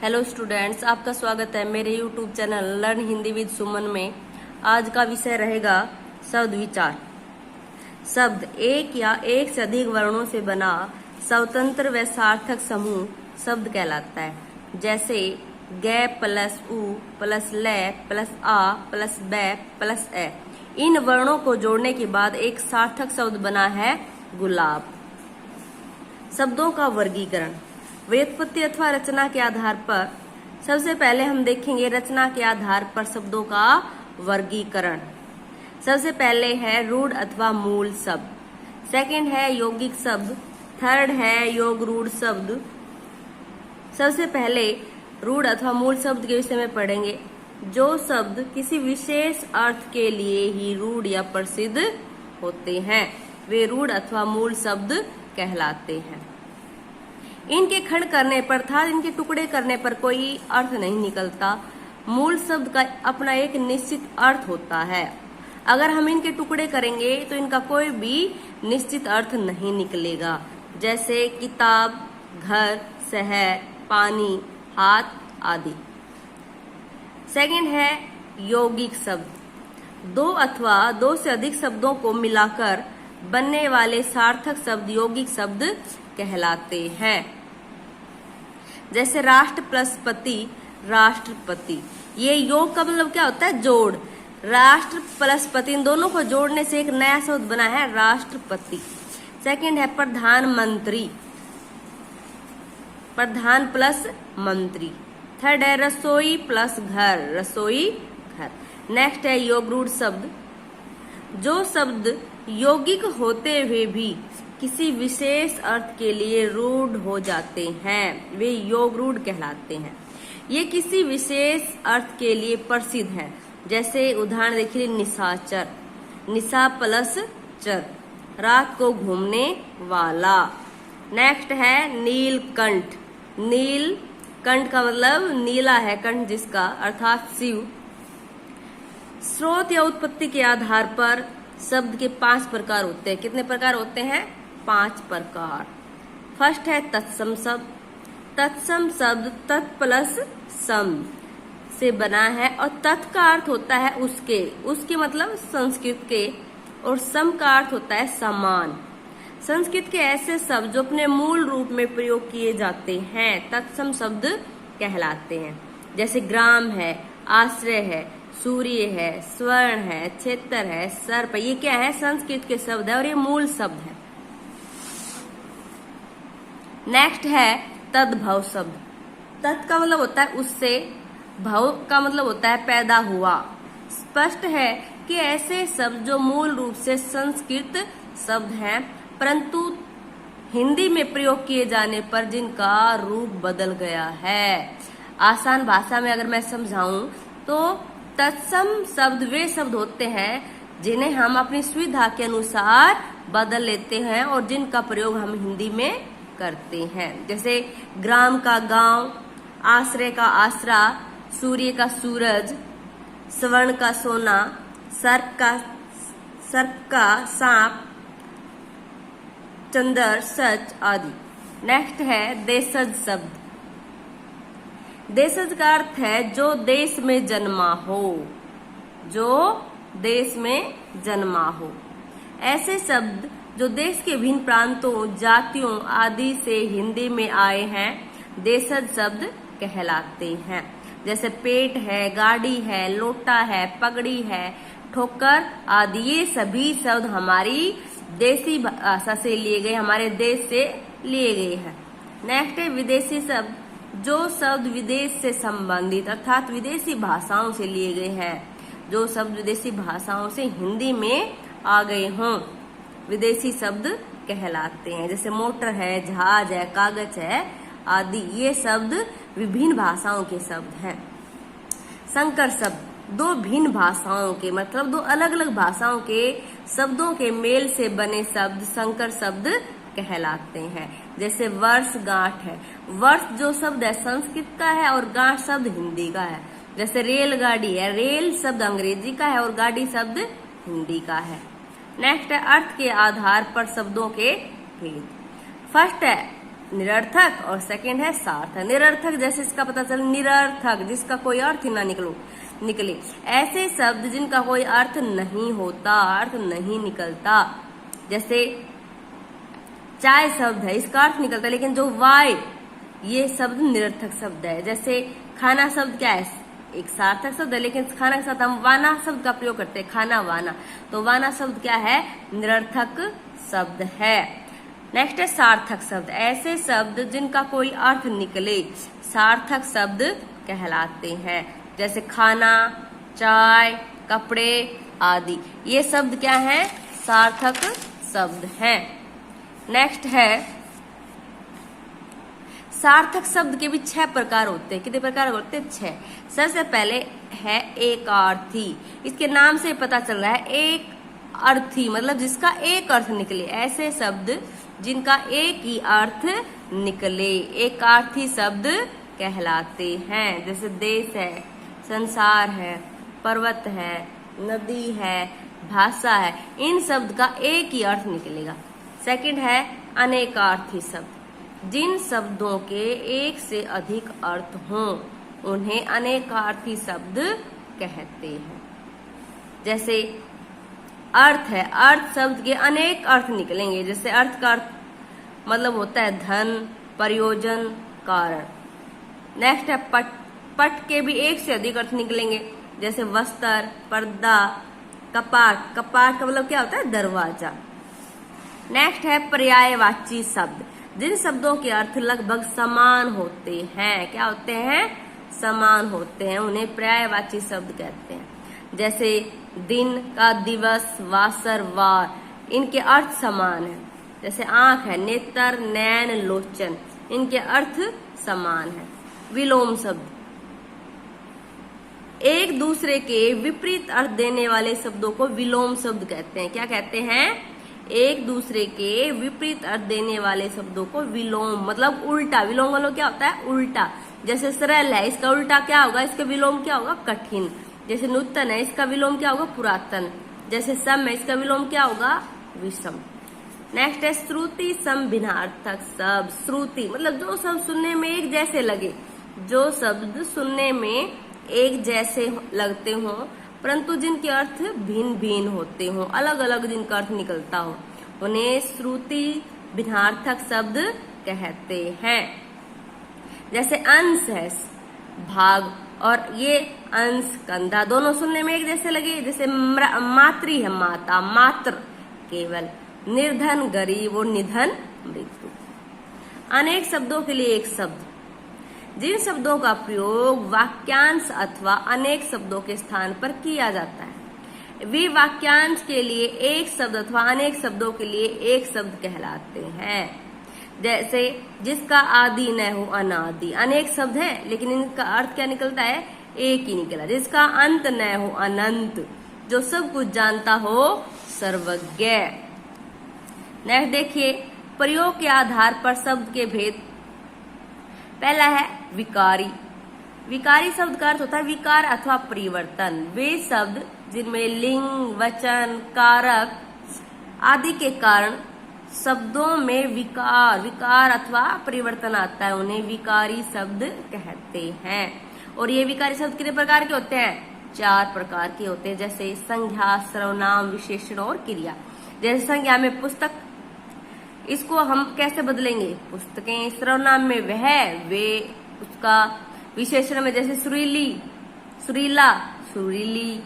Hello students, आपका स्वागत है मेरे YouTube channel learn Hindi with Suman में। आज का विषय रहेगा शब्द विचार। शब्द एक या एक से अधिक वर्णों से बना स्वतंत्र व सार्थक समूह शब्द कहलाता है। जैसे ग प्लस उ प्लस ल प्लस आ प्लस ब प्लस ए। इन वर्णों को जोड़ने के बाद एक सार्थक शब्द बना है गुलाब। शब्दों का वर्गीकरण। व्युत्पत्ति अथवा रचना के आधार पर सबसे पहले हम देखेंगे रचना के आधार पर शब्दों का वर्गीकरण। सबसे पहले है रूढ़ अथवा मूल शब्द, सेकंड है यौगिक शब्द, थर्ड है योग रूढ़ शब्द। सबसे पहले रूढ़ अथवा मूल शब्द के विषय में पढ़ेंगे। जो शब्द किसी विशेष अर्थ के लिए ही रूढ़ या प्रसिद्ध होते हैं वे रूढ़ अथवा मूल शब्द कहलाते हैं। इनके खंड करने पर अर्थात इनके टुकड़े करने पर कोई अर्थ नहीं निकलता। मूल शब्द का अपना एक निश्चित अर्थ होता है। अगर हम इनके टुकड़े करेंगे तो इनका कोई भी निश्चित अर्थ नहीं निकलेगा। जैसे किताब, घर, शहर, पानी, हाथ आदि। सेकंड है यौगिक शब्द। दो अथवा दो से अधिक शब्दों को मिलाकर बनने वाले सार्थक शब्द यौगिक शब्द कहलाते हैं। जैसे राष्ट्र प्लस पति, राष्ट्रपति। ये योग का मतलब क्या होता है? जोड़। राष्ट्र प्लस पति, इन दोनों को जोड़ने से एक नया शब्द बना है राष्ट्रपति। सेकंड है प्रधानमंत्री, प्रधान प्लस मंत्री। थर्ड है रसोई प्लस घर, रसोई घर। नेक्स्ट है योग रूढ़ शब्द। जो शब्द यौगिक होते हुए भी किसी विशेष अर्थ के लिए रूढ़ हो जाते हैं वे योग रूढ़ कहलाते हैं। ये किसी विशेष अर्थ के लिए प्रसिद्ध है। जैसे उदाहरण देखिए निशाचर, निशा प्लस चर, रात को घूमने वाला। नेक्स्ट है नीलकंठ। नीलकंठ का मतलब नीला है कंठ जिसका, अर्थात शिव। स्रोत या उत्पत्ति के आधार पर शब्द के 5 प्रकार होते हैं। कितने प्रकार होते हैं? 5 प्रकार। फर्स्ट है तत्सम शब्द। तत्सम शब्द तत् प्लस सम से बना है और तत् का अर्थ होता है उसके मतलब संस्कृत के, और सम का अर्थ होता है समान। संस्कृत के ऐसे शब्द जो अपने मूल रूप में प्रयोग किए जाते हैं तत्सम शब्द कहलाते हैं। जैसे ग्राम है, आश्रय है, सूर्य है, स्वर्ण है, क्षेत्र है, सर्प। ये क्या है? संस्कृत के शब्द है और ये मूल शब्द है। नेक्स्ट है तद्भव शब्द। तत् का मतलब होता है उससे, भव का मतलब होता है पैदा हुआ। स्पष्ट है कि ऐसे शब्द जो मूल रूप से संस्कृत शब्द हैं परंतु हिंदी में प्रयोग किए जाने पर जिनका रूप बदल गया है। आसान भाषा में अगर मैं समझाऊं तो तत्सम शब्द वे शब्द होते हैं जिन्हें हम अपनी सुविधा के अनुसार बदल लेते हैं और जिनका प्रयोग हम हिंदी में करते हैं। जैसे ग्राम का गांव, आश्रय का आसरा, सूर्य का सूरज, स्वर्ण का सोना, सर्प का सांप, चंद्र सच आदि। नेक्स्ट है देशज शब्द। देशज का अर्थ है जो देश में जन्मा हो, जो देश में जन्मा हो। ऐसे शब्द जो देश के भिन्न प्रांतों, जातियों आदि से हिंदी में आए हैं देशज शब्द कहलाते हैं। जैसे पेट है, गाड़ी है, लोटा है, पगड़ी है, ठोकर आदि। ये सभी शब्द हमारी देसी भाषा से लिए गए, हमारे देश से लिए गए हैं। नेक्स्ट है विदेशी शब्द। जो शब्द विदेश से संबंधित अर्थात विदेशी भाषाओं से लिए गए हैं, जो शब्द विदेशी भाषाओं से हिंदी में आ गए हों विदेशी शब्द कहलाते हैं। जैसे मोटर है, जहाज है, कागज है आदि। ये शब्द विभिन्न भाषाओं के शब्द हैं। संकर शब्द। दो भिन्न भाषाओं के मतलब दो अलग अलग भाषाओं के शब्दों के मेल से बने शब्द संकर शब्द कहलाते हैं। जैसे वर्ष, गांठ है। वर्ष जो शब्द है संस्कृत का है और गांठ शब्द हिंदी का है। जैसे रेलगाड़ी है, रेल शब्द अंग्रेजी का है और गाड़ी शब्द हिंदी का है। नेक्स्ट है अर्थ के आधार पर शब्दों के भेद। फर्स्ट है निरर्थक और सेकंड है सार्थक। निरर्थक जैसे इसका पता चल निरर्थक, जिसका कोई अर्थ ही ना निकले। ऐसे शब्द जिनका कोई अर्थ नहीं होता, अर्थ नहीं निकलता। जैसे चाय शब्द है, इसका अर्थ निकलता है, लेकिन जो वाय ये शब्द निरर्थक शब्द है। जैसे खाना शब्द क्या है, एक सार्थक शब्द है, लेकिन खाना के साथ हम वाना शब्द का प्रयोग करते हैं, खाना वाना, तो वाना शब्द क्या है, निरर्थक शब्द है। नेक्स्ट है सार्थक शब्द। ऐसे शब्द जिनका कोई अर्थ निकले सार्थक शब्द कहलाते हैं। जैसे खाना, चाय, कपड़े आदि, ये शब्द क्या है, सार्थक शब्द हैं। नेक्स्ट है सार्थक शब्द के भी 6 प्रकार होते हैं। कितने प्रकार होते हैं, 6। सबसे पहले है एकार्थी। इसके नाम से पता चल रहा है एक अर्थी, मतलब जिसका एक अर्थ निकले। ऐसे शब्द जिनका एक ही अर्थ निकले एकार्थी शब्द कहलाते हैं। जैसे देश है, संसार है, पर्वत है, नदी है, भाषा है, इन शब्द का एक ही अर्थ निकलेगा। सेकंड है अनेकार्थी शब्द। जिन शब्दों के एक से अधिक अर्थ हों उन्हें अनेकार्थी शब्द कहते हैं। जैसे अर्थ है, अर्थ शब्द के अनेक अर्थ निकलेंगे। जैसे अर्थ का अर्थ मतलब होता है धन, प्रयोजन, कारण। नेक्स्ट है पट। पट के भी एक से अधिक अर्थ निकलेंगे। जैसे वस्त्र, पर्दा, कपाट। कपाट का मतलब क्या होता है, दरवाजा। नेक्स्ट है पर्यायवाची शब्द। जिन शब्दों के अर्थ लगभग समान होते हैं, क्या होते हैं, समान होते हैं, उन्हें पर्यायवाची शब्द कहते हैं। जैसे दिन का दिवस, वासर, वार, इनके अर्थ समान है। जैसे आंख है, नेत्र, नैन, लोचन, इनके अर्थ समान है। विलोम शब्द। एक दूसरे के विपरीत अर्थ देने वाले शब्दों को विलोम शब्द कहते हैं। क्या कहते हैं, एक दूसरे के विपरीत अर्थ देने वाले शब्दों को विलोम, मतलब उल्टा। विलोम वालों क्या होता है, उल्टा। जैसे सरल है, इसका उल्टा क्या होगा, इसका विलोम क्या होगा, कठिन। जैसे नूतन है, इसका विलोम क्या होगा, पुरातन। जैसे सम है, इसका विलोम क्या होगा, विषम। नेक्स्ट है श्रुति सम भिन्नार्थक शब्द। श्रुति मतलब जो शब्द सुनने में एक जैसे लगे, जो शब्द सुनने में एक जैसे लगते हों परंतु जिनके अर्थ भिन्न भिन्न होते हों, अलग अलग जिनका अर्थ निकलता हो, उन्हें श्रुति भिन्नार्थक शब्द कहते हैं। जैसे अंश है, भाग, और ये अंश, कंधा, दोनों सुनने में एक जैसे लगे। जैसे मातृ है, माता, मात्र, केवल। निर्धन, गरीब, और निधन, मृत्यु। अनेक शब्दों के लिए एक शब्द। जिन शब्दों का प्रयोग वाक्यांश अथवा अनेक शब्दों के स्थान पर किया जाता है वे वाक्यांश के लिए एक शब्द अथवा अनेक शब्दों के लिए एक शब्द कहलाते हैं। जैसे जिसका आदि न हो अनादि, अनेक शब्द है लेकिन इनका अर्थ क्या निकलता है, एक ही निकला। जिसका अंत न हो अनंत, जो सब कुछ जानता हो सर्वज्ञ। नेक्स्ट देखिए प्रयोग के आधार पर शब्द के भेद। पहला है विकारी। विकारी शब्द का अर्थ होता है विकार अथवा परिवर्तन। वे शब्द जिनमें लिंग, वचन, कारक आदि के कारण शब्दों में विकार अथवा परिवर्तन आता है, उन्हें विकारी शब्द कहते हैं। और ये विकारी शब्द कितने प्रकार के होते हैं, 4 प्रकार के होते हैं। जैसे संज्ञा, सर्वनाम, विशेषण और क्रिया। जैसे संज्ञा में पुस्तक, इसको हम कैसे बदलेंगे, पुस्तकें। सर्वनाम में वह, वे, उसका। विशेषण में जैसे सुरीली, सुरीला, सुरीली।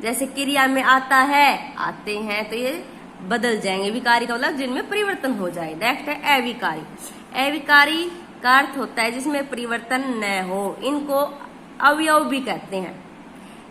जैसे क्रिया में आता है, आते हैं, तो ये बदल जाएंगे। विकारी का मतलब जिनमें परिवर्तन हो जाए। नेक्स्ट है अविकारी। अविकारी का अर्थ होता है जिसमें परिवर्तन न हो, इनको अवयव भी कहते हैं।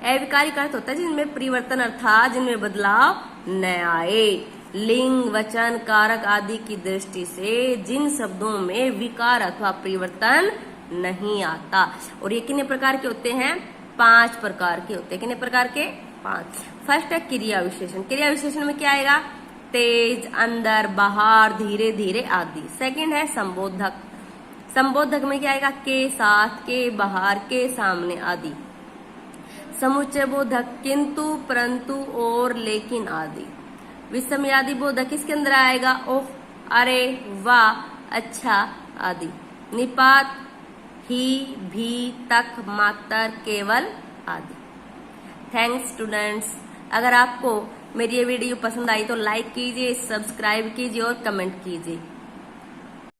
अविकारी का अर्थ होता है जिनमें परिवर्तन अर्थात जिनमें बदलाव न आए। लिंग, वचन, कारक आदि की दृष्टि से जिन शब्दों में विकार अथवा परिवर्तन नहीं आता। और ये कितने प्रकार के होते हैं, 5 प्रकार के होते हैं। कितने प्रकार के, 5। फर्स्ट है क्रिया विशेषण। क्रिया विशेषण में क्या आएगा, तेज, अंदर, बाहर, धीरे धीरे आदि। सेकंड है संबोधक। संबोधक में क्या आएगा, के साथ, के बाहर, के सामने आदि। समुच्चय बोधक किंतु, परंतु, और, लेकिन आदि। विषमयादि बोधक इसके अंदर आएगा ओह, अरे, वाह, अच्छा आदि। निपात, ही, भी, तक, मातर, केवल आदि। Thanks students. अगर आपको मेरी ये वीडियो पसंद आई तो लाइक कीजिए, सब्सक्राइब कीजिए और कमेंट कीजिए।